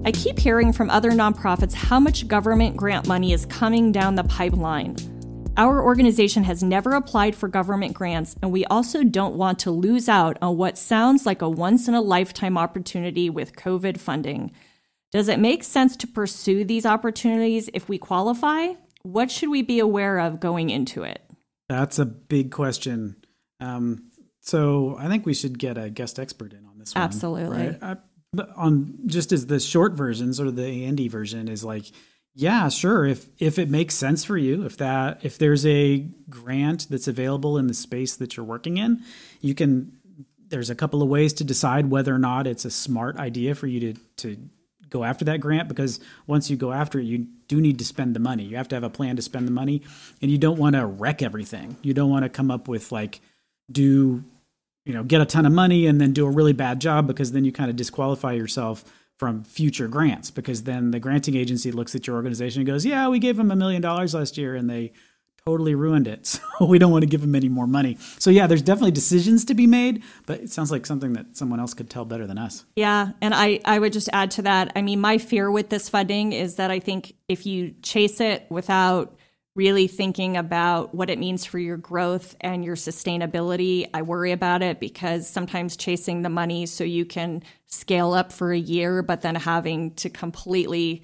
I keep hearing from other nonprofits how much government grant money is coming down the pipeline. Our organization has never applied for government grants, and we also don't want to lose out on what sounds like a once-in-a-lifetime opportunity with COVID funding. Does it make sense to pursue these opportunities if we qualify? What should we be aware of going into it? That's a big question. So I think we should get a guest expert in on this one. Absolutely. Right? On just as the short version, sort of the Andy version is like, yeah, sure. If it makes sense for you, if there's a grant that's available in the space that you're working in, there's a couple of ways to decide whether or not it's a smart idea for you to go after that grant, because once you go after it, you do need to spend the money. You have to have a plan to spend the money, and you don't want to wreck everything. You don't want to come up with get a ton of money and then do a really bad job, because then you kind of disqualify yourself from future grants, because then the granting agency looks at your organization and goes, yeah, we gave them $1 million last year and they totally ruined it. So we don't want to give them any more money. So yeah, there's definitely decisions to be made, but it sounds like something that someone else could tell better than us. Yeah. And I would just add to that. I mean, my fear with this funding is that I think if you chase it without really thinking about what it means for your growth and your sustainability, I worry about it, because sometimes chasing the money so you can scale up for a year, but then having to completely,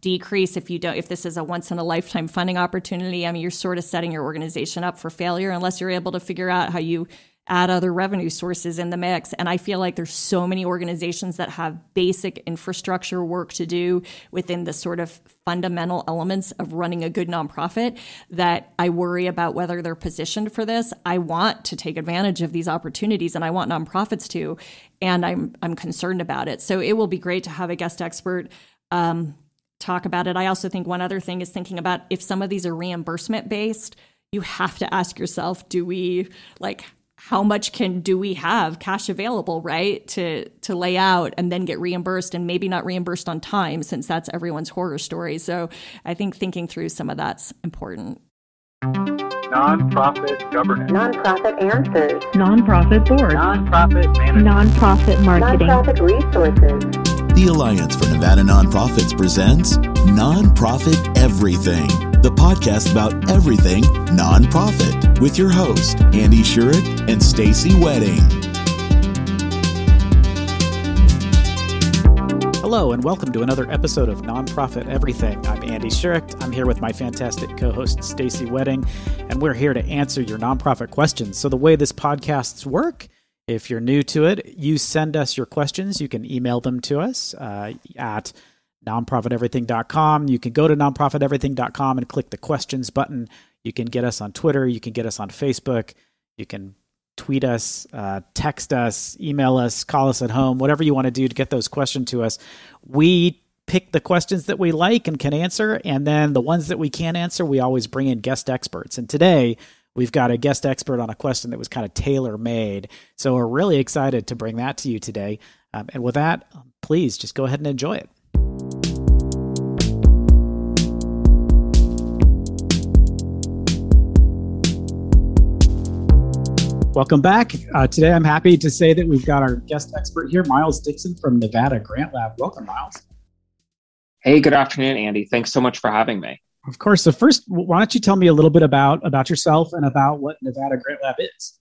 decrease if this is a once in a lifetime funding opportunity. I mean, you're sort of setting your organization up for failure unless you're able to figure out how you add other revenue sources in the mix. And I feel like there's so many organizations that have basic infrastructure work to do within the sort of fundamental elements of running a good nonprofit that I worry about whether they're positioned for this. I want to take advantage of these opportunities, and I want nonprofits to, and I'm concerned about it. So it will be great to have a guest expert talk about it. I also think one other thing is thinking about if some of these are reimbursement based, you have to ask yourself, how much do we have cash available, right, to lay out and then get reimbursed, and maybe not reimbursed on time, since that's everyone's horror story. So I think thinking through some of that's important. Nonprofit governance. Nonprofit answers. Nonprofit board. Nonprofit management. Nonprofit marketing. Nonprofit resources. The Alliance for Nevada Nonprofits presents Nonprofit Everything, the podcast about everything nonprofit, with your host, Andy Shurick and Stacy Wedding. Hello, and welcome to another episode of Nonprofit Everything. I'm Andy Shurick. I'm here with my fantastic co-host, Stacy Wedding, and we're here to answer your nonprofit questions. So the way this podcasts work, if you're new to it, you send us your questions. You can email them to us at nonprofiteverything.com. You can go to nonprofiteverything.com and click the questions button. You can get us on Twitter. You can get us on Facebook. You can tweet us, text us, email us, call us at home, whatever you want to do to get those questions to us. We pick the questions that we like and can answer, and then the ones that we can't answer, we always bring in guest experts. And today, we've got a guest expert on a question that was kind of tailor-made. So we're really excited to bring that to you today. And with that, please just go ahead and enjoy it. Welcome back. Today, I'm happy to say that we've got our guest expert here, Miles Dickson from Nevada GrantLab. Welcome, Miles. Hey, good afternoon, Andy. Thanks so much for having me. Of course. So first, why don't you tell me a little bit about yourself and about what Nevada GrantLab is?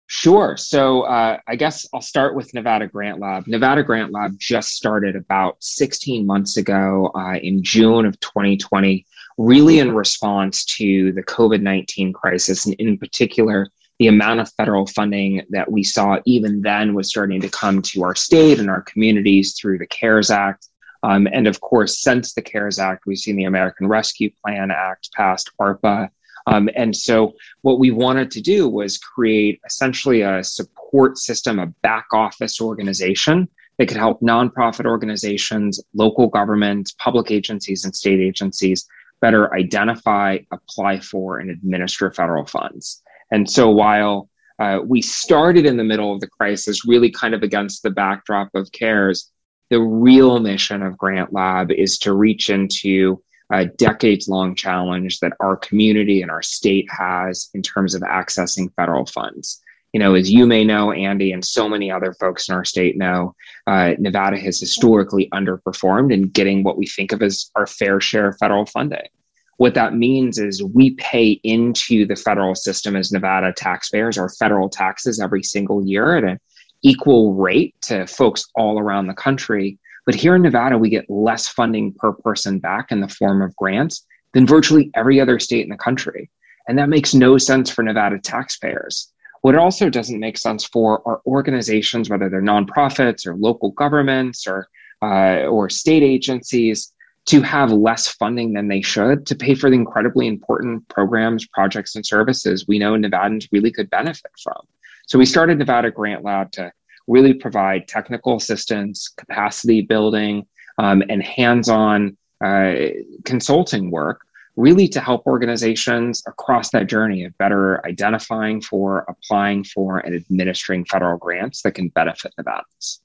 Sure. So I guess I'll start with Nevada GrantLab. Nevada GrantLab just started about 16 months ago in June of 2020, really in response to the COVID-19 crisis, and in particular, the amount of federal funding that we saw even then was starting to come to our state and our communities through the CARES Act. And of course, since the CARES Act, we've seen the American Rescue Plan Act passed, ARPA. And so what we wanted to do was create essentially a support system, a back office organization that could help nonprofit organizations, local governments, public agencies, and state agencies better identify, apply for, and administer federal funds. And so while we started in the middle of the crisis, really kind of against the backdrop of CARES, the real mission of GrantLab is to reach into a decades-long challenge that our community and our state has in terms of accessing federal funds. As you may know, Andy, and so many other folks in our state know, Nevada has historically underperformed in getting what we think of as our fair share of federal funding. What that means is we pay into the federal system as Nevada taxpayers, our federal taxes every single year at an equal rate to folks all around the country. But here in Nevada, we get less funding per person back in the form of grants than virtually every other state in the country. And that makes no sense for Nevada taxpayers. What it also doesn't make sense for are organizations, whether they're nonprofits or local governments or state agencies, to have less funding than they should to pay for the incredibly important programs, projects, and services we know Nevadans really could benefit from. So we started Nevada GrantLab to really provide technical assistance, capacity building, and hands-on consulting work, really to help organizations across that journey of better identifying for, applying for, and administering federal grants that can benefit Nevadans.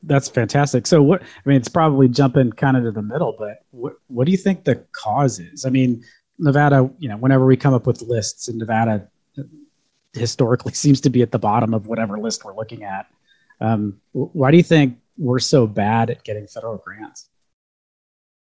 That's fantastic. So it's probably jumping kind of to the middle, but what do you think the cause is? I mean, Nevada, whenever we come up with lists, and Nevada historically seems to be at the bottom of whatever list we're looking at. Why do you think we're so bad at getting federal grants?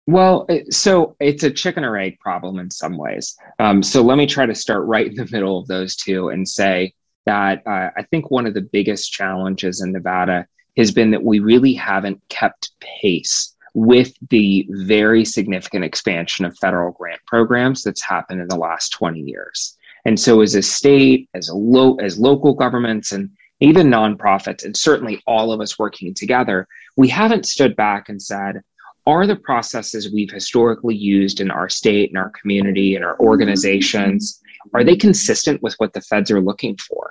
Well, so it's a chicken or egg problem in some ways. So let me try to start right in the middle of those two and say that I think one of the biggest challenges in Nevada has been that we really haven't kept pace with the very significant expansion of federal grant programs that's happened in the last 20 years. And so as a state, as local governments, and even nonprofits, and certainly all of us working together, we haven't stood back and said, are the processes we've historically used in our state and our community and our organizations, are they consistent with what the feds are looking for?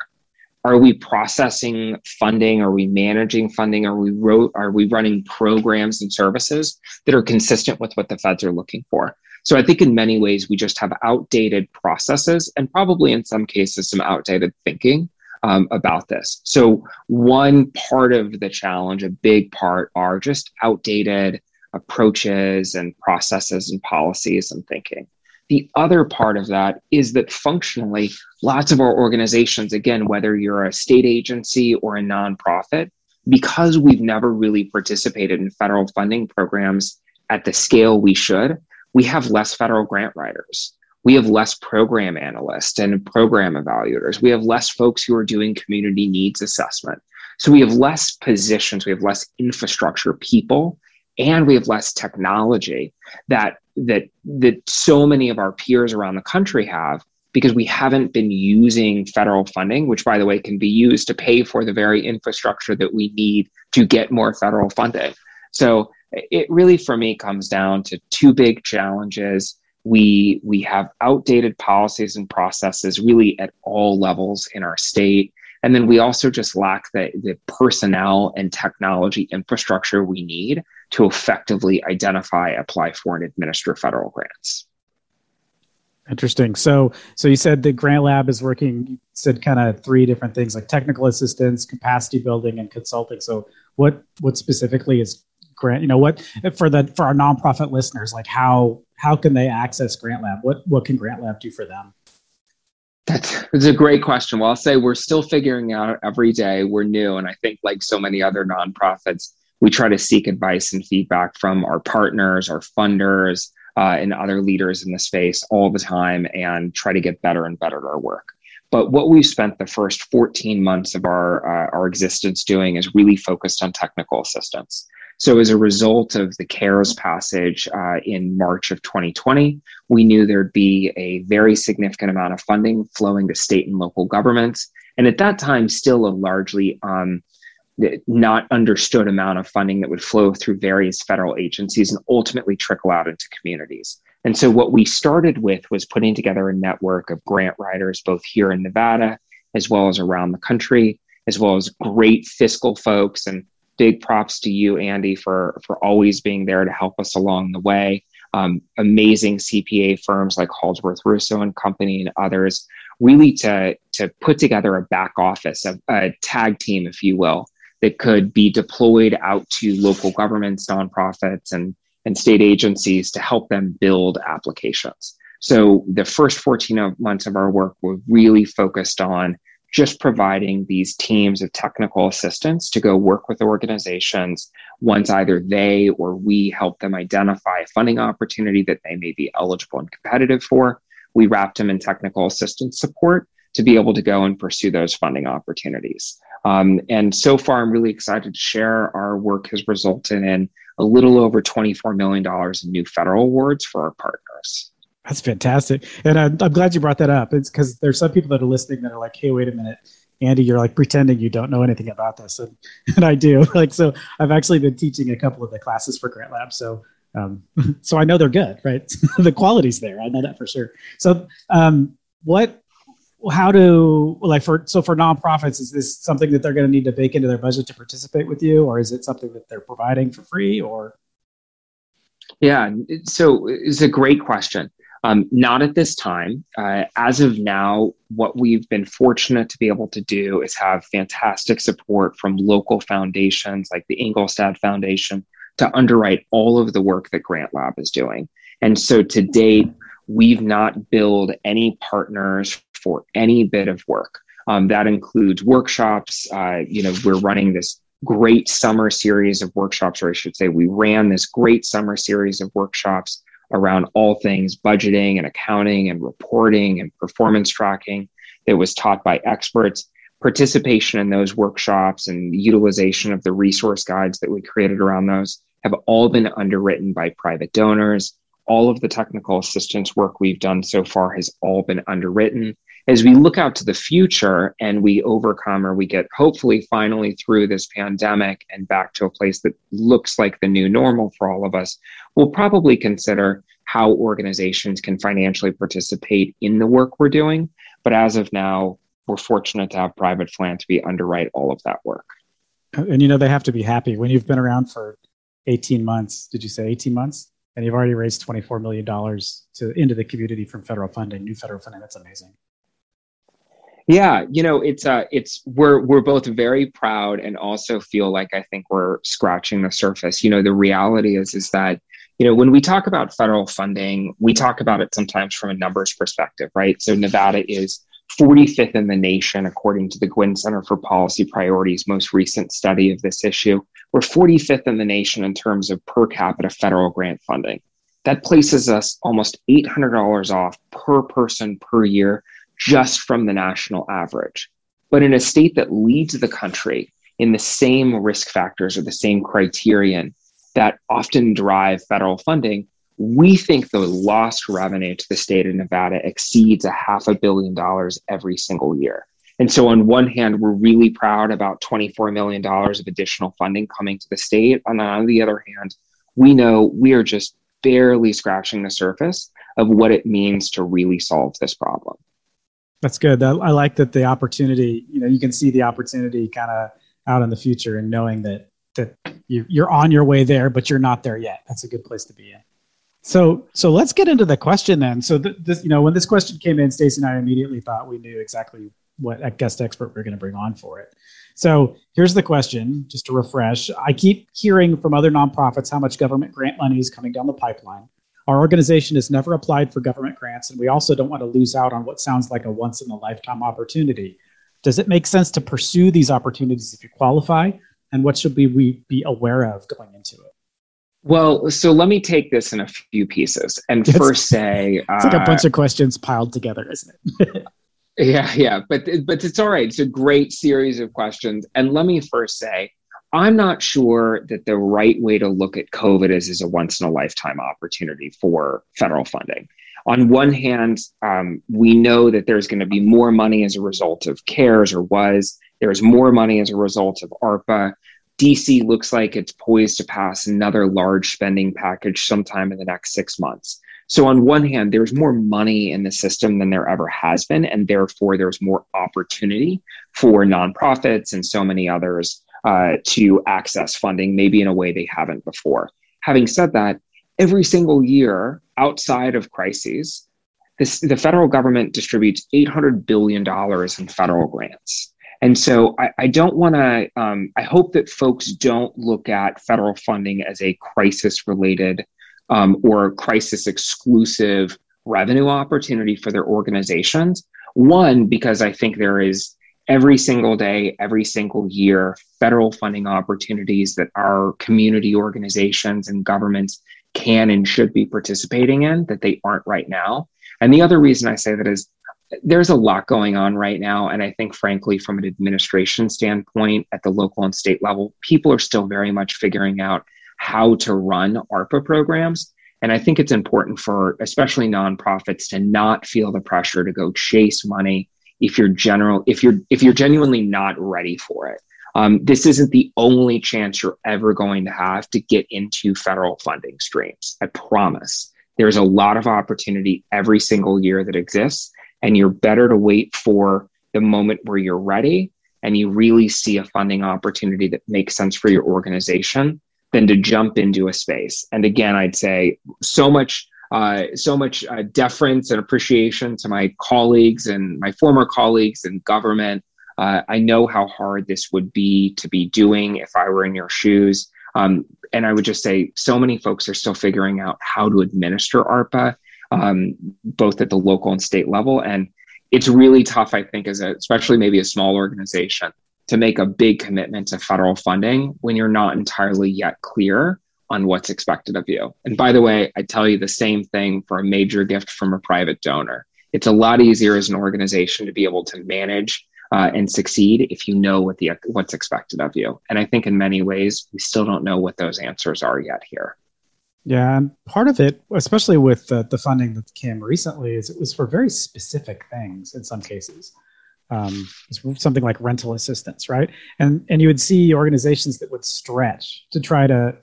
Are we processing funding? Are we managing funding? Are we running programs and services that are consistent with what the feds are looking for? So I think in many ways, we just have outdated processes and probably in some cases, some outdated thinking about this. So one part of the challenge, a big part, are just outdated approaches and processes and policies and thinking. The other part of that is that functionally, lots of our organizations, again, whether you're a state agency or a nonprofit, because we've never really participated in federal funding programs at the scale we should, we have less federal grant writers. We have less program analysts and program evaluators. We have less folks who are doing community needs assessment. So we have less positions, we have less infrastructure people, and we have less technology that so many of our peers around the country have, because we haven't been using federal funding, which, by the way, can be used to pay for the very infrastructure that we need to get more federal funding. So it really, for me, comes down to two big challenges. We have outdated policies and processes really at all levels in our state. And then we also just lack the personnel and technology infrastructure we need to effectively identify, apply for, and administer federal grants. Interesting. So you said the GrantLab is working, you said kind of three different things like technical assistance, capacity building, and consulting. So what specifically is Grant? What for our nonprofit listeners, like how can they access GrantLab? What can GrantLab do for them? That's a great question. Well, I'll say we're still figuring out every day. We're new. And I think like so many other nonprofits, we try to seek advice and feedback from our partners, our funders, and other leaders in the space all the time and try to get better and better at our work. But what we've spent the first 14 months of our existence doing is really focused on technical assistance. So as a result of the CARES passage in March of 2020, we knew there'd be a very significant amount of funding flowing to state and local governments. And at that time, still a largely not understood amount of funding that would flow through various federal agencies and ultimately trickle out into communities. And so what we started with was putting together a network of grant writers, both here in Nevada, as well as around the country, as well as great fiscal folks. And big props to you, Andy, for always being there to help us along the way. Amazing CPA firms like Halsworth Russo and Company and others, really to put together a back office, a tag team, if you will, that could be deployed out to local governments, nonprofits, and state agencies to help them build applications. So the first 14 months of our work were really focused on just providing these teams of technical assistants to go work with organizations once either they or we help them identify a funding opportunity that they may be eligible and competitive for. We wrapped them in technical assistance support to be able to go and pursue those funding opportunities. And so far, I'm really excited to share our work has resulted in a little over $24 million in new federal awards for our partners. That's fantastic. And I'm glad you brought that up. It's because there's some people that are listening that are like, hey, wait a minute, Andy, you're like pretending you don't know anything about this. And I do. So I've actually been teaching a couple of the classes for GrantLab. So I know they're good, right? The quality's there. I know that for sure. So how do, for nonprofits, is this something that they're going to need to bake into their budget to participate with you? Or is it something that they're providing for free or? Yeah, so it's a great question. Not at this time. As of now, what we've been fortunate to be able to do is have fantastic support from local foundations like the Ingolstadt Foundation to underwrite all of the work that GrantLab is doing. And so to date, we've not billed any partners for any bit of work. That includes workshops. We're running this great summer series of workshops, or I should say we ran this great summer series of workshops around all things budgeting and accounting and reporting and performance tracking that was taught by experts. Participation in those workshops and utilization of the resource guides that we created around those have all been underwritten by private donors. All of the technical assistance work we've done so far has all been underwritten. As we look out to the future and we overcome, or we get hopefully finally through this pandemic and back to a place that looks like the new normal for all of us, we'll probably consider how organizations can financially participate in the work we're doing. But as of now, we're fortunate to have private philanthropy underwrite all of that work. And they have to be happy when you've been around for 18 months. Did you say 18 months? And you've already raised $24 million into the community from federal funding, new federal funding. That's amazing. Yeah, we're both very proud and also feel like I think we're scratching the surface. The reality is that, when we talk about federal funding, we talk about it sometimes from a numbers perspective, right? So Nevada is 45th in the nation, according to the Gwynn Center for Policy Priorities' most recent study of this issue. We're 45th in the nation in terms of per capita federal grant funding. That places us almost $800 off per person per year, just from the national average. But in a state that leads the country in the same risk factors or the same criterion that often drive federal funding, we think the lost revenue to the state of Nevada exceeds $500 million every single year. And so on one hand, we're really proud about $24 million of additional funding coming to the state. And on the other hand, we know we are just barely scratching the surface of what it means to really solve this problem. That's good. I like that the opportunity, you can see the opportunity kind of out in the future and knowing that you're on your way there, but you're not there yet. That's a good place to be in. So let's get into the question then. So this, when this question came in, Stacey and I immediately thought we knew exactly what a guest expert we're going to bring on for it. So here's the question, just to refresh. I keep hearing from other nonprofits how much government grant money is coming down the pipeline. Our organization has never applied for government grants, and we also don't want to lose out on what sounds like a once-in-a-lifetime opportunity. Does it make sense to pursue these opportunities if you qualify? And what should we be aware of going into it? Well, so let me take this in a few pieces and first say... It's like a bunch of questions piled together, isn't it? Yeah, but it's all right. It's a great series of questions. And let me first say, I'm not sure that the right way to look at COVID is a once-in-a-lifetime opportunity for federal funding. On one hand, we know that there's going to be more money as a result of CARES, or was. There's more money as a result of ARPA. DC looks like it's poised to pass another large spending package sometime in the next 6 months. So on one hand, there's more money in the system than there ever has been, and therefore there's more opportunity for nonprofits and so many others to access funding, maybe in a way they haven't before. Having said that, every single year outside of crises, the federal government distributes $800 billion in federal grants. And so I don't want to, I hope that folks don't look at federal funding as a crisis-related or crisis-exclusive revenue opportunity for their organizations. One, because I think there is every single day, every single year, federal funding opportunities that our community organizations and governments can and should be participating in that they aren't right now. And the other reason I say that is there's a lot going on right now. And I think, frankly, from an administration standpoint at the local and state level, people are still very much figuring out how to run ARPA programs. And I think it's important for especially nonprofits to not feel the pressure to go chase money if you're genuinely not ready for it. This isn't the only chance you're ever going to have to get into federal funding streams. I promise. There's a lot of opportunity every single year that exists, and you're better to wait for the moment where you're ready and you really see a funding opportunity that makes sense for your organization than to jump into a space. And again, I'd say so much deference and appreciation to my colleagues and my former colleagues in government. I know how hard this would be to be doing if I were in your shoes. And I would just say so many folks are still figuring out how to administer ARPA, both at the local and state level. And it's really tough, I think, especially maybe a small organization, to make a big commitment to federal funding when you're not entirely yet clear on what's expected of you. And by the way, I tell you the same thing for a major gift from a private donor. It's a lot easier as an organization to be able to manage and succeed if you know what's expected of you. And I think in many ways, we still don't know what those answers are yet here. Yeah, and part of it, especially with the funding that came recently, is it was for very specific things in some cases. It's something like rental assistance, right? And you would see organizations that would stretch to try to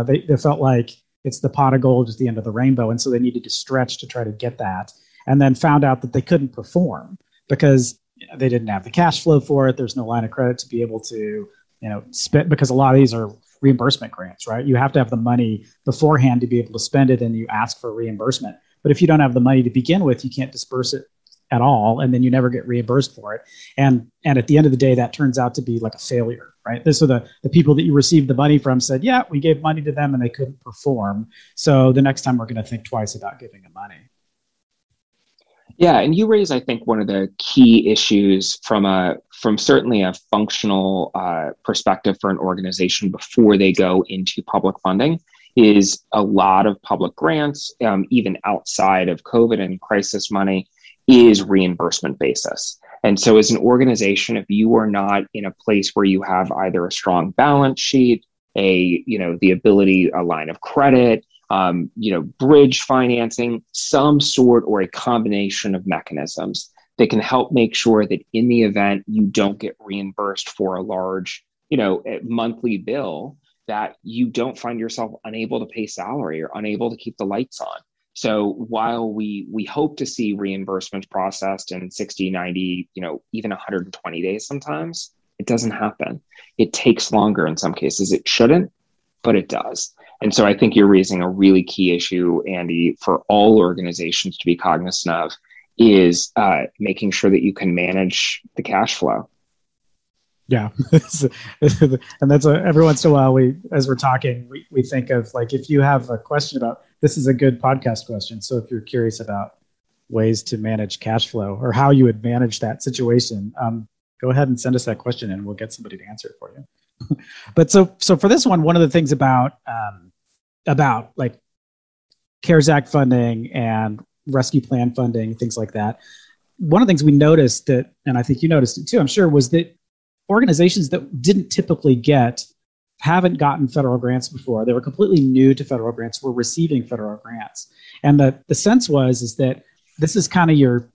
they felt like it's the pot of gold at the end of the rainbow, and so they needed to stretch to try to get that, and then found out that they couldn't perform because they didn't have the cash flow for it. There's no line of credit to be able to spend, because a lot of these are reimbursement grants, right? You have to have the money beforehand to be able to spend it, and you ask for reimbursement. But if you don't have the money to begin with, you can't disperse it at all, and then you never get reimbursed for it. And at the end of the day, that turns out to be like a failure, right? So the people that you received the money from said, yeah, we gave money to them and they couldn't perform. So the next time we're going to think twice about giving them money. Yeah, and you raise, I think, one of the key issues from certainly a functional perspective for an organization before they go into public funding is a lot of public grants, even outside of COVID and crisis money, is reimbursement basis. And so as an organization, if you are not in a place where you have either a strong balance sheet, the ability, a line of credit, bridge financing, some sort or a combination of mechanisms that can help make sure that in the event you don't get reimbursed for a large, monthly bill, that you don't find yourself unable to pay salary or unable to keep the lights on. So while we hope to see reimbursements processed in 60, 90, even 120 days sometimes, it doesn't happen. It takes longer in some cases. It shouldn't, but it does. And so I think you're raising a really key issue, Andy, for all organizations to be cognizant of is making sure that you can manage the cash flow. Yeah. And that's every once in a while, as we're talking, we think of like, if you have a question about, this is a good podcast question. So if you're curious about ways to manage cash flow or how you would manage that situation, go ahead and send us that question and we'll get somebody to answer it for you. But so for this one of the things about like CARES Act funding and rescue plan funding, things like that, one of the things we noticed that, and I think you noticed it too, I'm sure, was that organizations that didn't typically haven't gotten federal grants before, they were completely new to federal grants, were receiving federal grants. And the sense is that this is kind of your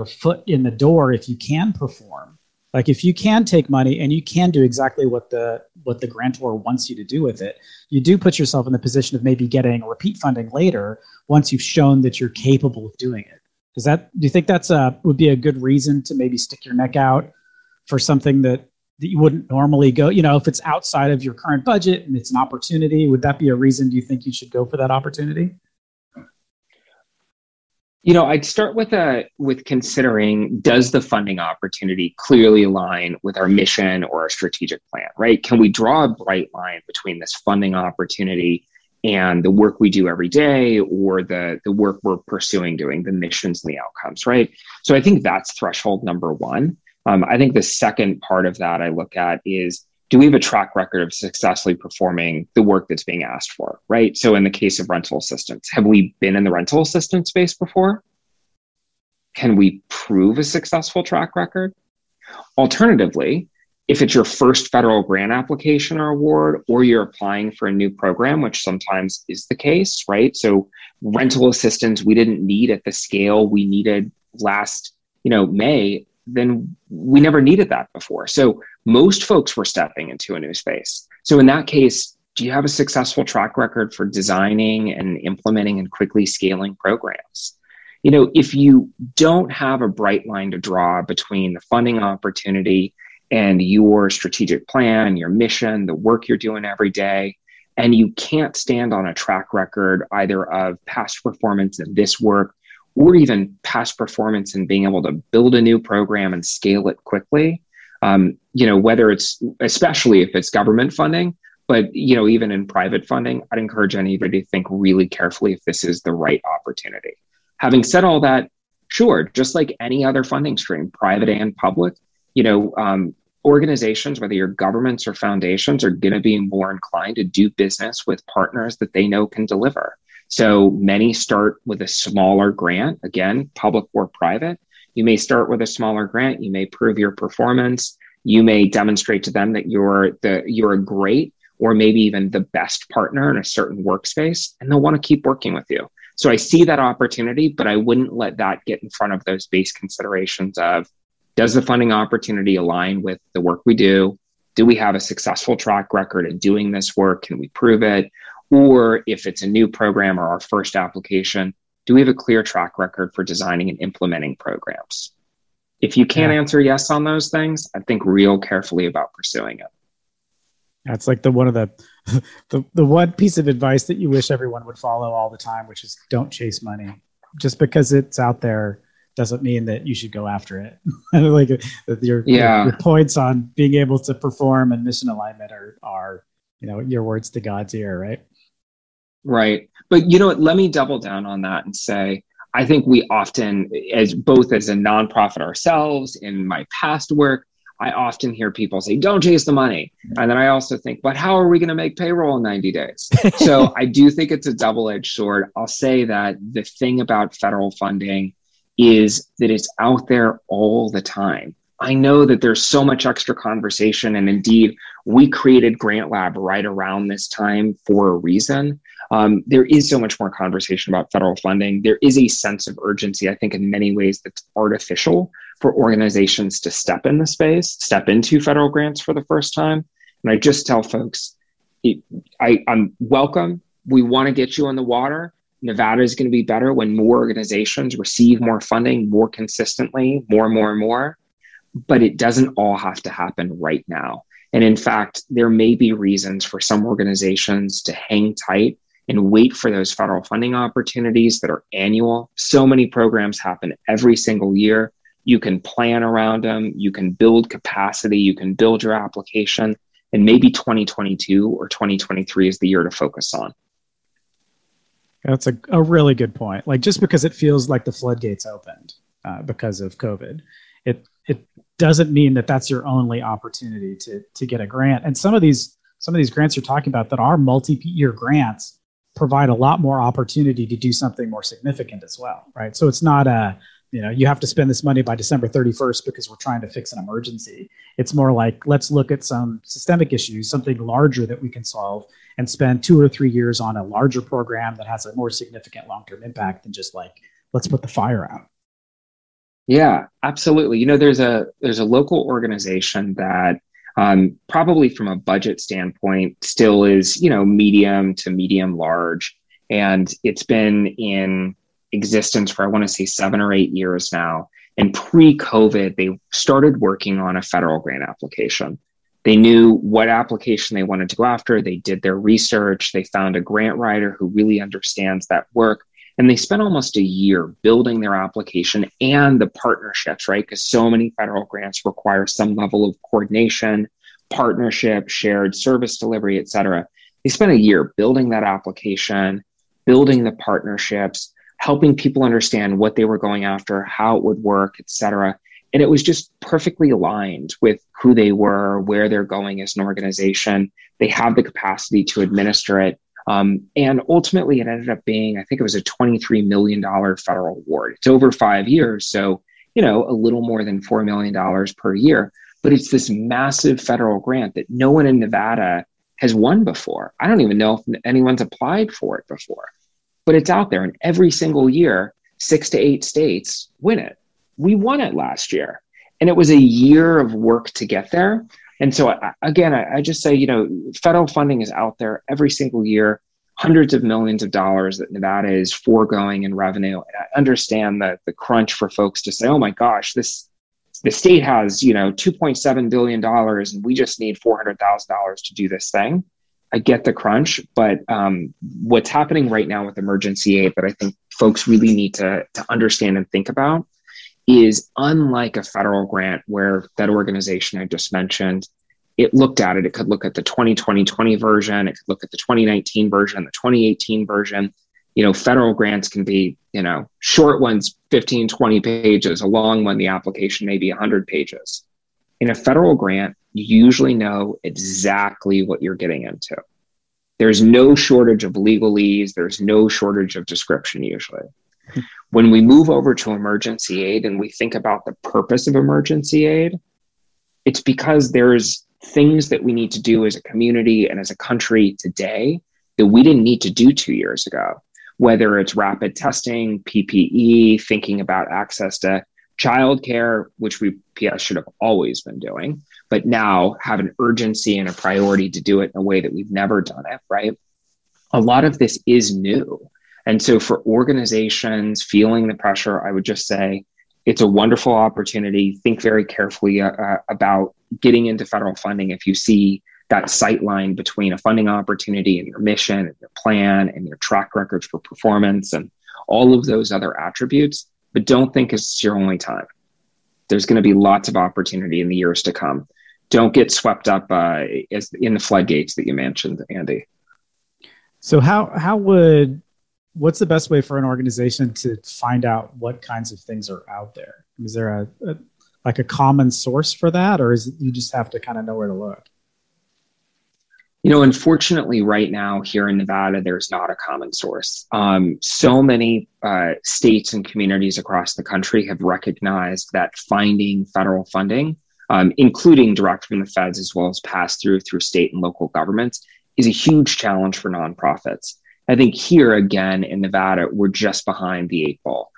foot in the door if you can perform. Like if you can take money and you can do exactly what the grantor wants you to do with it, you do put yourself in the position of maybe getting repeat funding later once you've shown that you're capable of doing it. Do you think that's would be a good reason to maybe stick your neck out for something that you wouldn't normally go, if it's outside of your current budget and it's an opportunity, would that be a reason do you think you should go for that opportunity? I'd start with considering, does the funding opportunity clearly align with our mission or our strategic plan, right? Can we draw a bright line between this funding opportunity and the work we do every day or the work we're pursuing doing, the missions and the outcomes, right? So I think that's threshold number one. I think the second part of that I look at is, do we have a track record of successfully performing the work that's being asked for, right? So in the case of rental assistance, have we been in the rental assistance space before? Can we prove a successful track record? Alternatively, if it's your first federal grant application or award, or you're applying for a new program, which sometimes is the case, right? So rental assistance, we didn't need at the scale we needed last, May, then we never needed that before. So most folks were stepping into a new space. So in that case, do you have a successful track record for designing and implementing and quickly scaling programs? If you don't have a bright line to draw between the funding opportunity and your strategic plan, your mission, the work you're doing every day, and you can't stand on a track record either of past performance in this work or even past performance in being able to build a new program and scale it quickly, whether it's, especially if it's government funding, but, even in private funding, I'd encourage anybody to think really carefully if this is the right opportunity. Having said all that, sure, just like any other funding stream, private and public, organizations, whether you're governments or foundations, are going to be more inclined to do business with partners that they know can deliver. So many start with a smaller grant, again, public or private. You may start with a smaller grant. You may prove your performance. You may demonstrate to them that you're a great or maybe even the best partner in a certain workspace, and they'll want to keep working with you. So I see that opportunity, but I wouldn't let that get in front of those base considerations of, does the funding opportunity align with the work we do? Do we have a successful track record in doing this work? Can we prove it? Or if it's a new program or our first application, do we have a clear track record for designing and implementing programs? If you can't answer yes on those things, I think real carefully about pursuing it. That's like the one piece of advice that you wish everyone would follow all the time, which is don't chase money. Just because it's out there doesn't mean that you should go after it. Like your points on being able to perform and mission alignment are your words to God's ear, right? Right. But let me double down on that and say, I think we often, as a nonprofit ourselves, in my past work, I often hear people say, don't chase the money. And then I also think, but how are we going to make payroll in 90 days? So I do think it's a double-edged sword. I'll say that the thing about federal funding is that it's out there all the time. I know that there's so much extra conversation, and indeed, we created GrantLab right around this time for a reason. There is so much more conversation about federal funding. There is a sense of urgency, I think, in many ways that's artificial for organizations to step into federal grants for the first time. And I just tell folks, I'm welcome. We want to get you on the water. Nevada is going to be better when more organizations receive more funding more consistently, more. But it doesn't all have to happen right now. And in fact, there may be reasons for some organizations to hang tight and wait for those federal funding opportunities that are annual. So many programs happen every single year. You can plan around them. You can build capacity. You can build your application. And maybe 2022 or 2023 is the year to focus on. That's a really good point. Like, just because it feels like the floodgates opened because of COVID, it doesn't mean that that's your only opportunity to get a grant. And some of these grants you're talking about that are multi-year grants provide a lot more opportunity to do something more significant as well, right? So it's not you have to spend this money by December 31st because we're trying to fix an emergency. It's more like, let's look at some systemic issues, something larger that we can solve, and spend 2 or 3 years on a larger program that has a more significant long-term impact than just like, let's put the fire out. Yeah, absolutely. There's a local organization that probably from a budget standpoint still is, medium to medium large. And it's been in existence for, I want to say 7 or 8 years now. And pre-COVID, they started working on a federal grant application. They knew what application they wanted to go after. They did their research. They found a grant writer who really understands that work. And they spent almost a year building their application and the partnerships, right? Because so many federal grants require some level of coordination, partnership, shared service delivery, et cetera. They spent a year building that application, building the partnerships, helping people understand what they were going after, how it would work, et cetera. And it was just perfectly aligned with who they were, where they're going as an organization. They have the capacity to administer it. And ultimately, it ended up being, I think it was a $23 million federal award. It's over 5 years. So, a little more than $4 million per year. But it's this massive federal grant that no one in Nevada has won before. I don't even know if anyone's applied for it before. But it's out there. And every single year, 6 to 8 states win it. We won it last year. And it was a year of work to get there. And so, I just say, federal funding is out there every single year, hundreds of millions of dollars that Nevada is foregoing in revenue. And I understand the crunch for folks to say, oh my gosh, the state has, $2.7 billion and we just need $400,000 to do this thing. I get the crunch, but what's happening right now with emergency aid that I think folks really need to understand and think about is, unlike a federal grant where that organization I just mentioned, it looked at it, it could look at the 2020 version, it could look at the 2019 version, the 2018 version. Federal grants can be, short ones, 15, 20 pages, a long one, the application may be 100 pages. In a federal grant, you usually know exactly what you're getting into. There's no shortage of legalese. There's no shortage of description usually. When we move over to emergency aid and we think about the purpose of emergency aid, it's because there's things that we need to do as a community and as a country today that we didn't need to do 2 years ago, whether it's rapid testing, PPE, thinking about access to childcare, which we should have always been doing, but now have an urgency and a priority to do it in a way that we've never done it, right? A lot of this is new. And so for organizations feeling the pressure, I would just say it's a wonderful opportunity. Think very carefully about getting into federal funding if you see that sight line between a funding opportunity and your mission and your plan and your track records for performance and all of those other attributes. But don't think it's your only time. There's going to be lots of opportunity in the years to come. Don't get swept up in the floodgates that you mentioned, Andy. So what's the best way for an organization to find out what kinds of things are out there? Is there a common source for that, or is it you just have to kind of know where to look? Unfortunately, right now here in Nevada, there's not a common source. So many states and communities across the country have recognized that finding federal funding, including direct from the feds as well as pass through state and local governments, is a huge challenge for nonprofits. I think here again in Nevada, we're just behind the 8 ball.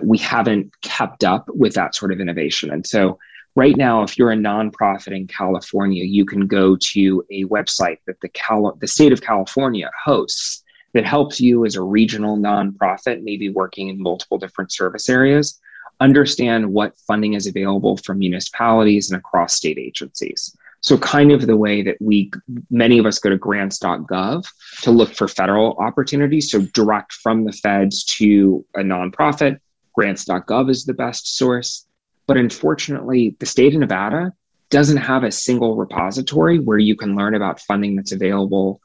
We haven't kept up with that sort of innovation. And so right now, if you're a nonprofit in California, you can go to a website that the state of California hosts that helps you as a regional nonprofit, maybe working in multiple different service areas, understand what funding is available from municipalities and across state agencies. So kind of the way that many of us go to grants.gov to look for federal opportunities. So direct from the feds to a nonprofit, grants.gov is the best source. But unfortunately, the state of Nevada doesn't have a single repository where you can learn about funding that's available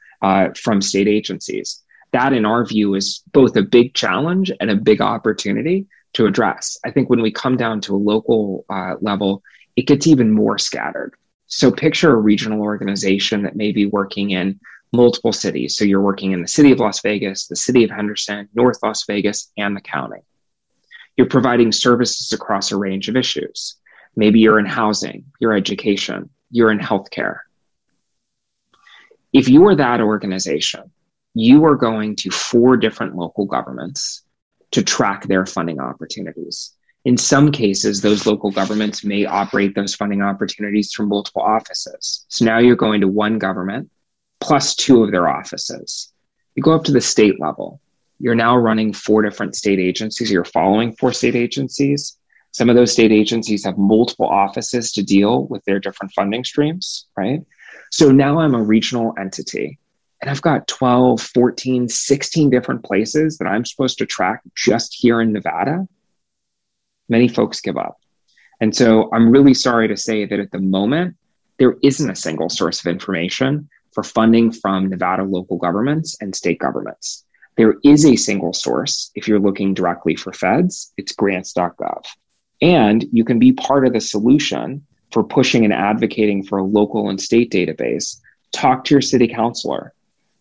from state agencies. That, in our view, is both a big challenge and a big opportunity to address. I think when we come down to a local level, it gets even more scattered. So picture a regional organization that may be working in multiple cities. So you're working in the city of Las Vegas, the city of Henderson, North Las Vegas, and the county. You're providing services across a range of issues. Maybe you're in housing, you're education, you're in healthcare. If you are that organization, you are going to 4 different local governments to track their funding opportunities. In some cases, those local governments may operate those funding opportunities through multiple offices. So now you're going to one government plus 2 of their offices. You go up to the state level. You're now running 4 different state agencies. You're following 4 state agencies. Some of those state agencies have multiple offices to deal with their different funding streams, right? So now I'm a regional entity and I've got 12, 14, 16 different places that I'm supposed to track just here in Nevada. Many folks give up. And so I'm really sorry to say that at the moment, there isn't a single source of information for funding from Nevada local governments and state governments. There is a single source if you're looking directly for feds. It's grants.gov. And you can be part of the solution for pushing and advocating for a local and state database. Talk to your city councilor,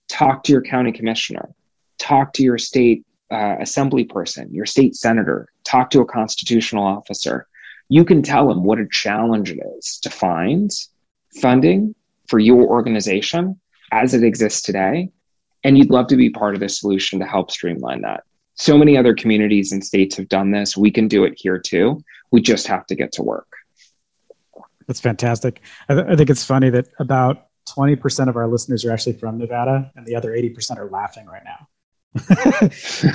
talk to your county commissioner, talk to your state assembly person, your state senator, talk to a constitutional officer. You can tell them what a challenge it is to find funding for your organization as it exists today. And you'd love to be part of the solution to help streamline that. So many other communities and states have done this. We can do it here too. We just have to get to work. That's fantastic. I think it's funny that about 20% of our listeners are actually from Nevada, and the other 80% are laughing right now. So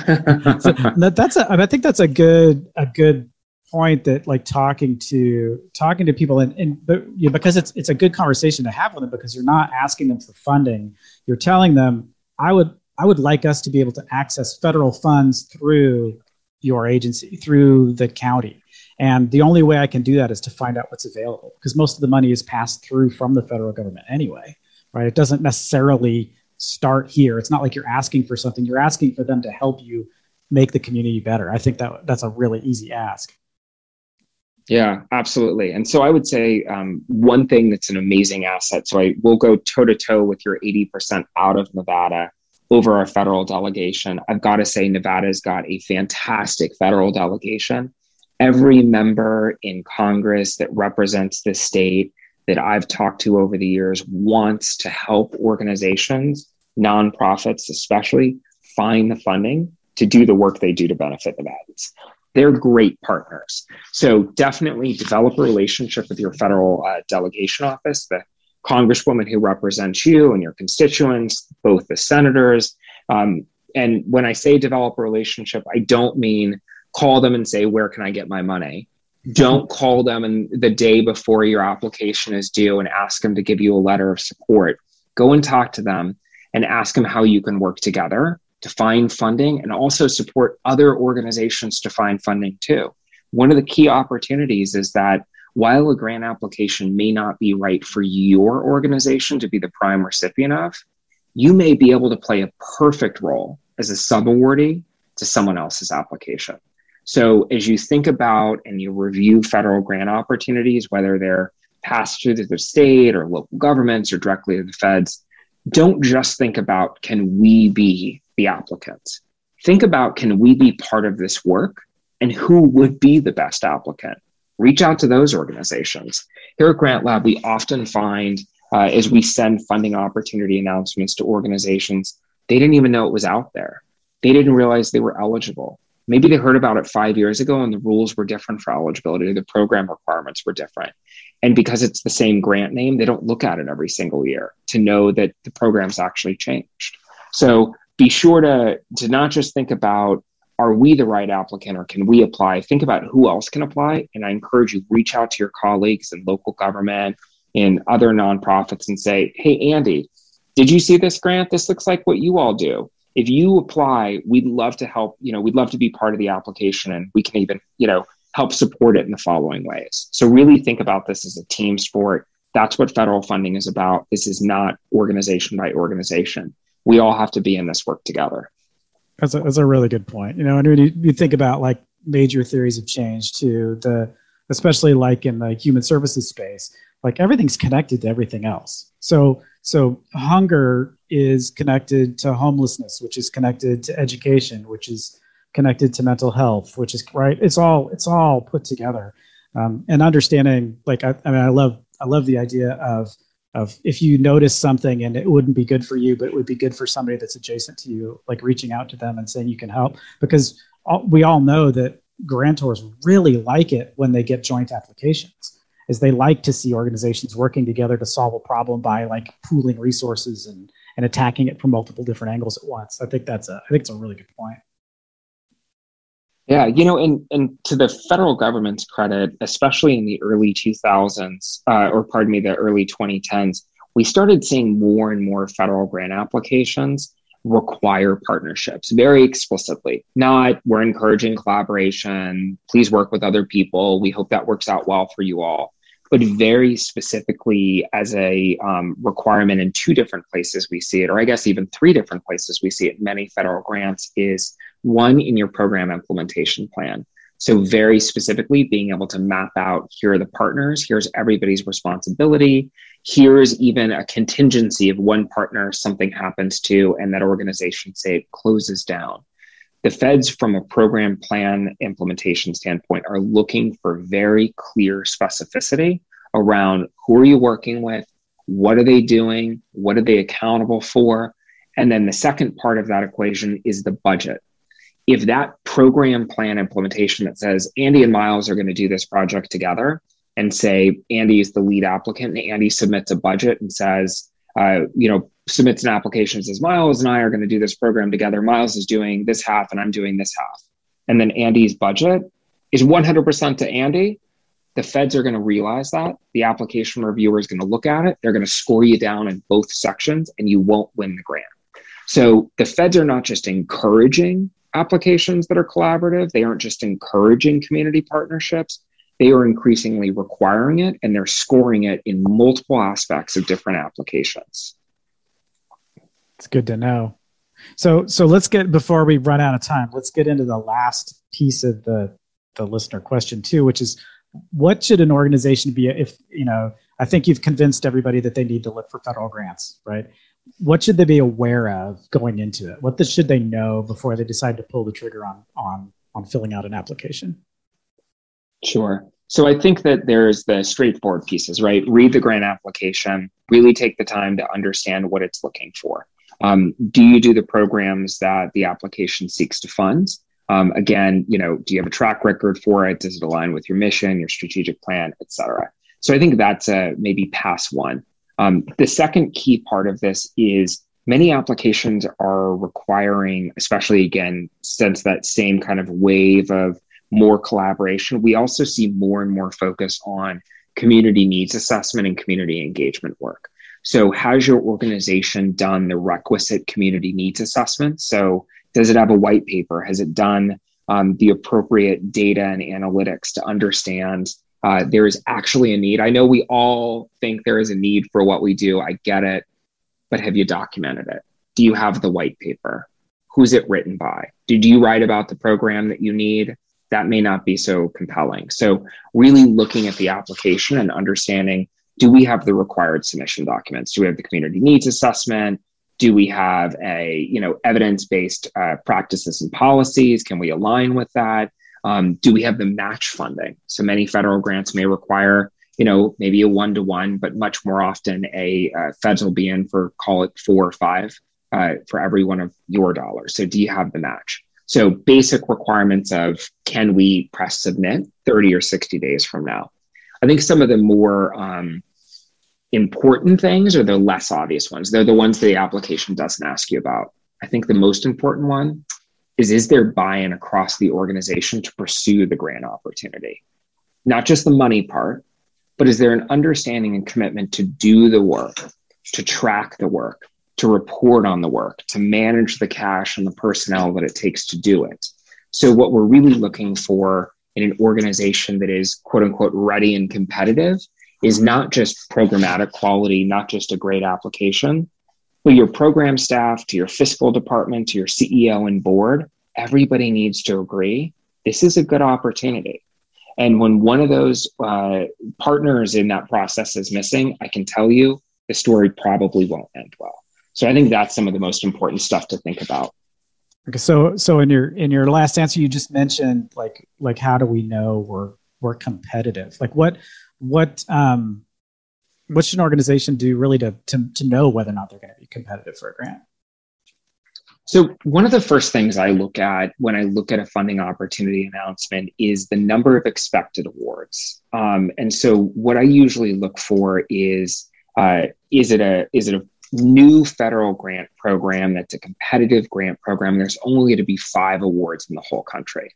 I think that's a good point, that like talking to people because it's a good conversation to have with them, because you're not asking them for funding. You're telling them, I would like us to be able to access federal funds through your agency, through the county. And the only way I can do that is to find out what's available, because most of the money is passed through from the federal government anyway, right? It doesn't necessarily start here. It's not like you're asking for something. You're asking for them to help you make the community better. I think that's a really easy ask. Yeah, absolutely. And so I would say one thing that's an amazing asset. So I will go toe to toe with your 80% out of Nevada over our federal delegation. I've got to say, Nevada's got a fantastic federal delegation. Every member in Congress that represents the state that I've talked to over the years wants to help organizations, nonprofits especially, find the funding to do the work they do to benefit Nevadans. They're great partners. So definitely develop a relationship with your federal delegation office, the congresswoman who represents you and your constituents, both the senators. And when I say develop a relationship, I don't mean call them and say, where can I get my money? Don't call them the day before your application is due and ask them to give you a letter of support. Go and talk to them and ask them how you can work together to find funding, and also support other organizations to find funding too. One of the key opportunities is that while a grant application may not be right for your organization to be the prime recipient of, you may be able to play a perfect role as a sub-awardee to someone else's application. So as you think about and you review federal grant opportunities, whether they're passed through the state or local governments or directly to the feds, don't just think about, can we be the applicants? Think about, can we be part of this work, and who would be the best applicant? Reach out to those organizations. Here at GrantLab, we often find as we send funding opportunity announcements to organizations, they didn't even know it was out there. They didn't realize they were eligible. Maybe they heard about it 5 years ago and the rules were different for eligibility. The program requirements were different. And because it's the same grant name, they don't look at it every single year to know that the program's actually changed. So be sure to not just think about, are we the right applicant or can we apply? Think about who else can apply. And I encourage you, reach out to your colleagues in local government and other nonprofits and say, hey, Andy, did you see this grant? This looks like what you all do. If you apply, we'd love to help, we'd love to be part of the application, and we can even, help support it in the following ways. So really think about this as a team sport. That's what federal funding is about. This is not organization by organization. We all have to be in this work together. That's a really good point. And when you think about like major theories of change too, especially like in the human services space, like everything's connected to everything else. So hunger is connected to homelessness, which is connected to education, which is connected to mental health, which is right. It's all put together. And understanding, like, I love the idea of if you notice something and it wouldn't be good for you, but it would be good for somebody that's adjacent to you, like reaching out to them and saying you can help, because we all know that grantors really like it when they get joint applications, is they like to see organizations working together to solve a problem by like pooling resources and attacking it from multiple different angles at once. I think it's a really good point. Yeah, and to the federal government's credit, especially in the early 2000s, the early 2010s, we started seeing more and more federal grant applications require partnerships very explicitly. Not, we're encouraging collaboration, please work with other people, we hope that works out well for you all, but very specifically as a requirement in two different places we see it, or I guess even three different places we see it in many federal grants, is one, in your program implementation plan. So very specifically being able to map out, here are the partners, here's everybody's responsibility, here's even a contingency of one partner something happens to and that organization, say, it closes down. The feds, from a program plan implementation standpoint, are looking for very clear specificity around who are you working with, what are they doing, what are they accountable for, and then the second part of that equation is the budget. If that program plan implementation that says Andy and Miles are going to do this project together, and say Andy is the lead applicant, and Andy submits a budget and says, submits an application and says, Miles and I are going to do this program together. Miles is doing this half and I'm doing this half. And then Andy's budget is 100% to Andy. The feds are going to realize that. The application reviewer is going to look at it. They're going to score you down in both sections and you won't win the grant. So the feds are not just encouraging applications that are collaborative. They aren't just encouraging community partnerships. They are increasingly requiring it, and they're scoring it in multiple aspects of different applications. It's good to know. So let's get, before we run out of time, let's get into the last piece of the listener question too, which is, what should an organization be if, I think you've convinced everybody that they need to look for federal grants, right? What should they be aware of going into it? What should they know before they decide to pull the trigger on filling out an application? Sure. So I think that there's the straightforward pieces, right? Read the grant application, really take the time to understand what it's looking for. Do you do the programs that the application seeks to fund? Again, do you have a track record for it? Does it align with your mission, your strategic plan, et cetera? So I think that's maybe pass one. The second key part of this is many applications are requiring, especially again, since that same kind of wave of more collaboration, we also see more and more focus on community needs assessment and community engagement work. So has your organization done the requisite community needs assessment? So does it have a white paper? Has it done the appropriate data and analytics to understand there is actually a need? I know we all think there is a need for what we do. I get it. But have you documented it? Do you have the white paper? Who's it written by? Did you write about the program that you need? That may not be so compelling. So really looking at the application and understanding, do we have the required submission documents? Do we have the community needs assessment? Do we have a evidence-based practices and policies? Can we align with that? Do we have the match funding? So many federal grants may require, maybe a 1-to-1, but much more often feds will be in for, call it 4 or 5 for every one of your dollars. So do you have the match? So basic requirements of, can we press submit 30 or 60 days from now? I think some of the more important things are the less obvious ones. They're the ones the application doesn't ask you about. I think the most important one is there buy-in across the organization to pursue the grant opportunity? Not just the money part, but is there an understanding and commitment to do the work, to track the work, to report on the work, to manage the cash and the personnel that it takes to do it? So what we're really looking for in an organization that is quote unquote ready and competitive is not just programmatic quality, not just a great application, but your program staff, to your fiscal department, to your CEO and board, everybody needs to agree this is a good opportunity. And when one of those partners in that process is missing, I can tell you the story probably won't end well. So I think that's some of the most important stuff to think about. Okay, so in your last answer, you just mentioned like how do we know we're competitive? Like what should an organization do really to know whether or not they're going to be competitive for a grant? So one of the first things I look at when I look at a funding opportunity announcement is the number of expected awards. And so what I usually look for is it a new federal grant program that's a competitive grant program? There's only going to be 5 awards in the whole country.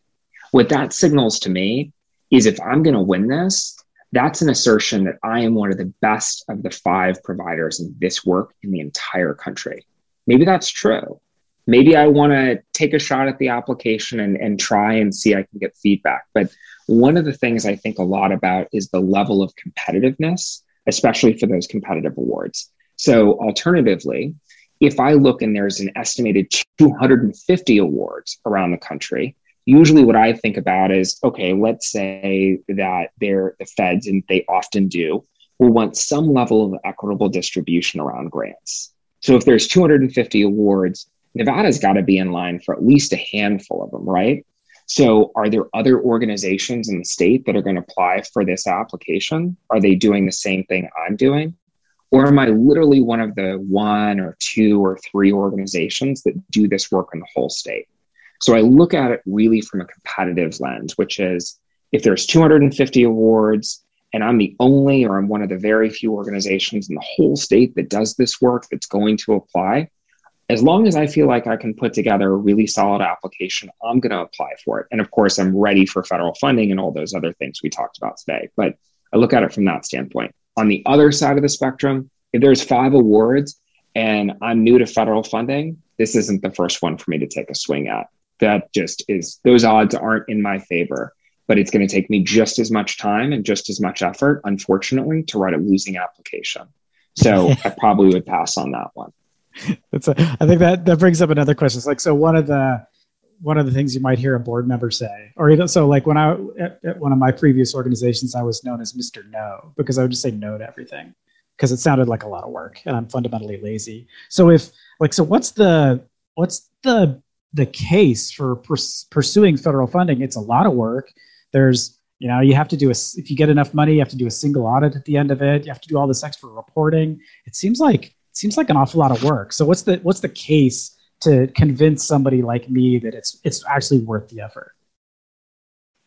What that signals to me is if I'm going to win this, that's an assertion that I am one of the best of the 5 providers in this work in the entire country. Maybe that's true. Maybe I want to take a shot at the application and try and see I can get feedback. But one of the things I think a lot about is the level of competitiveness, especially for those competitive awards. So alternatively, if I look and there's an estimated 250 awards around the country, Usually what I think about is, okay, let's say that they're the feds, and they often do, will want some level of equitable distribution around grants. So if there's 250 awards, Nevada's got to be in line for at least a handful of them, right? So are there other organizations in the state that are going to apply for this application? Are they doing the same thing I'm doing? Or am I literally one of the 1 or 2 or 3 organizations that do this work in the whole state? So I look at it really from a competitive lens, which is if there's 250 awards and I'm the only, or I'm one of the very few organizations in the whole state that does this work that's going to apply, as long as I feel like I can put together a really solid application, I'm going to apply for it. And of course, I'm ready for federal funding and all those other things we talked about today. But I look at it from that standpoint. On the other side of the spectrum, if there's 5 awards and I'm new to federal funding, this isn't the first one for me to take a swing at. That just is, those odds aren't in my favor, but it's going to take me just as much time and just as much effort, unfortunately, to write a losing application. So I probably would pass on that one. I think that brings up another question. It's like, so one of the things you might hear a board member say, or even so, like when I at one of my previous organizations, I was known as Mr. No, because I would just say no to everything because it sounded like a lot of work, and I'm fundamentally lazy. So what's the case for pursuing federal funding? It's a lot of work. There's, you have to do if you get enough money, you have to do a single audit at the end of it. You have to do all this extra reporting. It seems like an awful lot of work. So what's the case to convince somebody like me that it's actually worth the effort?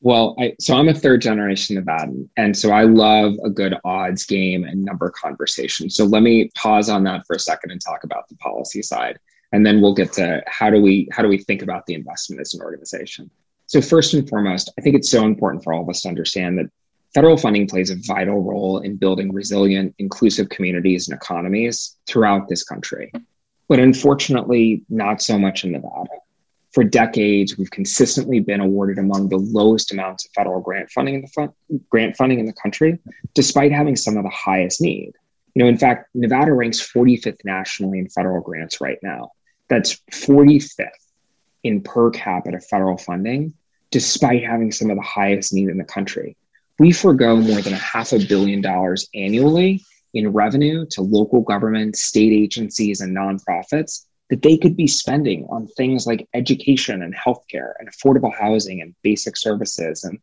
Well, I'm a 3rd generation Nevadan, and so I love a good odds game and number conversation. So let me pause on that for a second and talk about the policy side, and then we'll get to how do we think about the investment as an organization. So first and foremost, I think it's so important for all of us to understand that federal funding plays a vital role in building resilient, inclusive communities and economies throughout this country. But unfortunately, not so much in Nevada. For decades, we've consistently been awarded among the lowest amounts of federal grant funding in the country, despite having some of the highest need. In fact, Nevada ranks 45th nationally in federal grants right now. That's 45th in per capita federal funding, despite having some of the highest need in the country. We forgo more than $500 million annually in revenue to local governments, state agencies, and nonprofits that they could be spending on things like education and healthcare and affordable housing and basic services and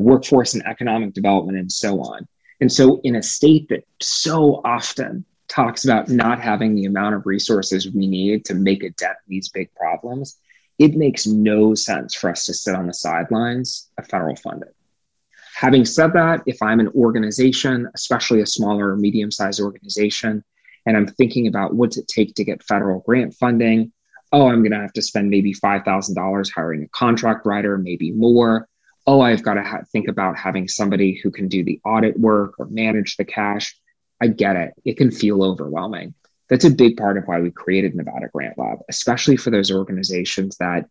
workforce and economic development and so on. And so in a state that so often talks about not having the amount of resources we need to make a dent in these big problems, it makes no sense for us to sit on the sidelines of federal funding. Having said that, if I'm an organization, especially a smaller or medium-sized organization, and I'm thinking about what's it take to get federal grant funding, I'm going to have to spend maybe $5,000 hiring a contract writer, maybe more. I've got to think about having somebody who can do the audit work or manage the cash. I get it. It can feel overwhelming. That's a big part of why we created Nevada GrantLab, especially for those organizations that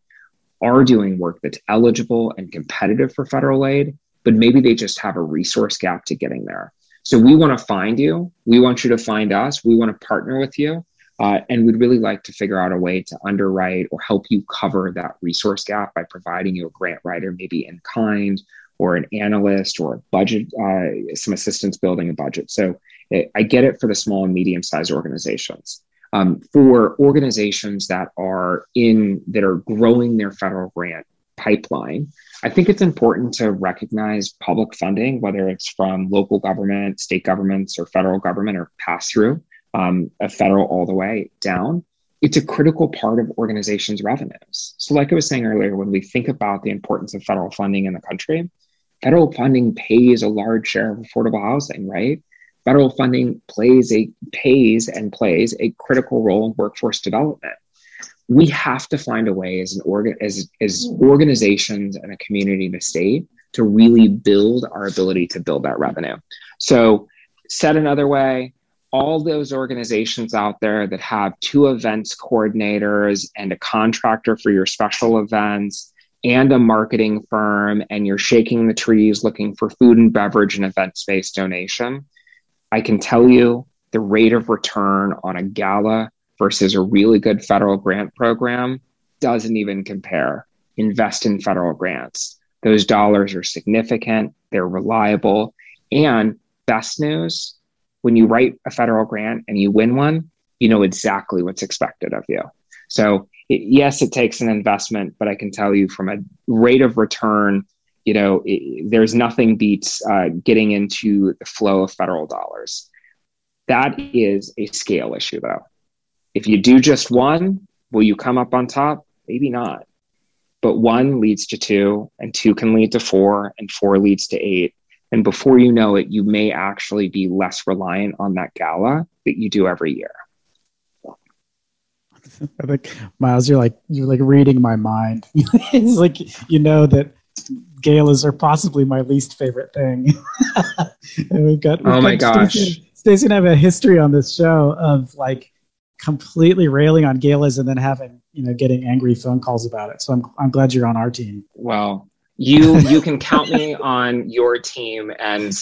are doing work that's eligible and competitive for federal aid, but maybe they just have a resource gap to getting there. So we want to find you. We want you to find us. We want to partner with you. And we'd really like to figure out a way to underwrite or help you cover that resource gap by providing you a grant writer, maybe in kind, or an analyst, or a budget, some assistance building a budget. So I get it for the small and medium-sized organizations. For organizations that are growing their federal grant pipeline, I think it's important to recognize public funding, whether it's from local government, state governments, or federal government, or pass through a federal all the way down. It's a critical part of organizations' revenues. So like I was saying earlier, when we think about the importance of federal funding in the country, federal funding pays a large share of affordable housing, right? Federal funding plays a critical role in workforce development. We have to find a way as organizations and a community and a state to really build our ability to build that revenue. So said another way, all those organizations out there that have 2 events coordinators and a contractor for your special events and a marketing firm, and you're shaking the trees looking for food and beverage and event space donation, I can tell you the rate of return on a gala versus a really good federal grant program doesn't even compare. invest in federal grants. Those dollars are significant, they're reliable, and best news, when you write a federal grant and you win one, you know exactly what's expected of you. So yes, it takes an investment, but I can tell you from a rate of return, there's nothing beats getting into the flow of federal dollars. That is a scale issue, though. If you do just one, will you come up on top? Maybe not. But one leads to two, and two can lead to four, and four leads to eight. And before you know it, you may actually be less reliant on that gala that you do every year. I think, Miles, you're like reading my mind. It's like, that galas are possibly my least favorite thing. And we've got gosh. Stacey and I have a history on this show of like completely railing on galas and then having, getting angry phone calls about it. So I'm glad you're on our team. Well, you can count me on your team. And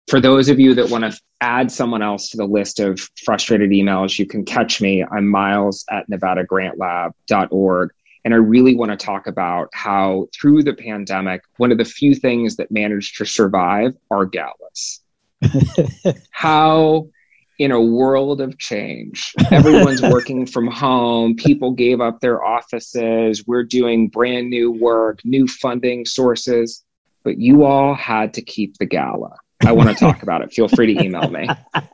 for those of you that want to add someone else to the list of frustrated emails, you can catch me. I'm miles@NevadaGrantLab.org. And I really want to talk about how through the pandemic, one of the few things that managed to survive are galas. How in a world of change, everyone's working from home, people gave up their offices, we're doing brand new work, new funding sources, but you all had to keep the gala. I want to talk about it. Feel free to email me.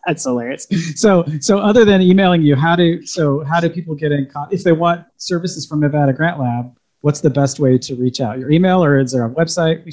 That's hilarious. So other than emailing you, how do people get in contact? If they want services from Nevada Grant Lab, what's the best way to reach out? Your email, or is there a website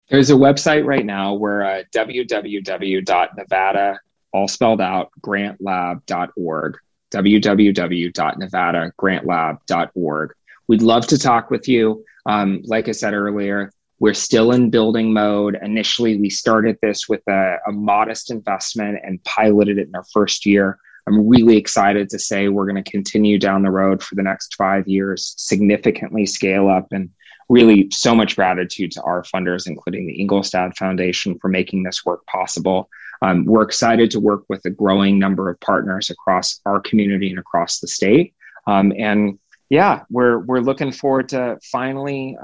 There's a website right now. We're www.nevada, all spelled out, GrantLab.org, www.NevadaGrantLab.org. We'd love to talk with you. Like I said earlier, we're still in building mode. Initially, we started this with a modest investment and piloted it in our first year. I'm really excited to say we're going to continue down the road for the next 5 years, significantly scale up, and really so much gratitude to our funders, including the Ingolstadt Foundation, for making this work possible. We're excited to work with a growing number of partners across our community and across the state. And yeah, we're looking forward to finally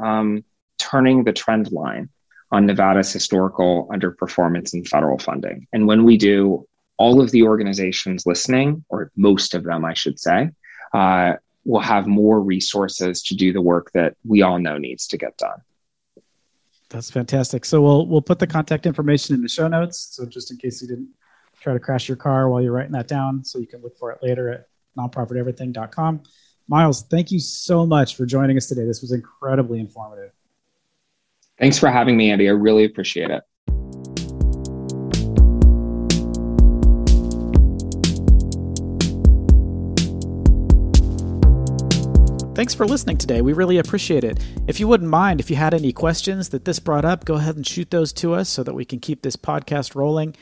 turning the trend line on Nevada's historical underperformance in federal funding. And when we do, all of the organizations listening, or most of them, I should say, will have more resources to do the work that we all know needs to get done. That's fantastic. So we'll put the contact information in the show notes. So just in case you didn't try to crash your car while you're writing that down, so you can look for it later at nonprofiteverything.com. Miles, thank you so much for joining us today. This was incredibly informative. Thanks for having me, Andy. I really appreciate it. Thanks for listening today. We really appreciate it. If you wouldn't mind, if you had any questions that this brought up, go ahead and shoot those to us so that we can keep this podcast rolling.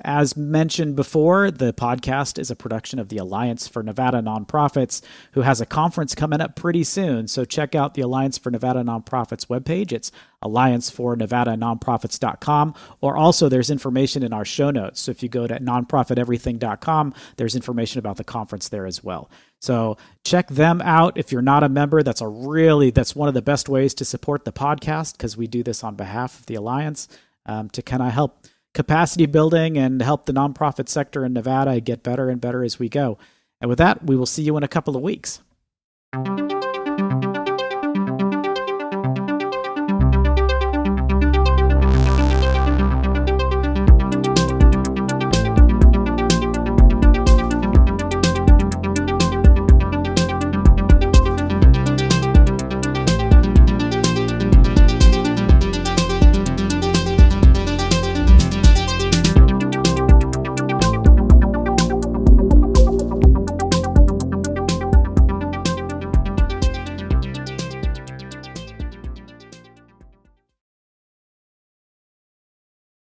As mentioned before, the podcast is a production of the Alliance for Nevada Nonprofits, who has a conference coming up pretty soon. So check out the Alliance for Nevada Nonprofits webpage. It's alliancefornevadanonprofits.com, or also there's information in our show notes. So if you go to nonprofiteverything.com, there's information about the conference there as well. So check them out. If you're not a member, that's one of the best ways to support the podcast, because we do this on behalf of the Alliance to kind of help capacity building and help the nonprofit sector in Nevada get better and better as we go. And with that, we will see you in a couple of weeks.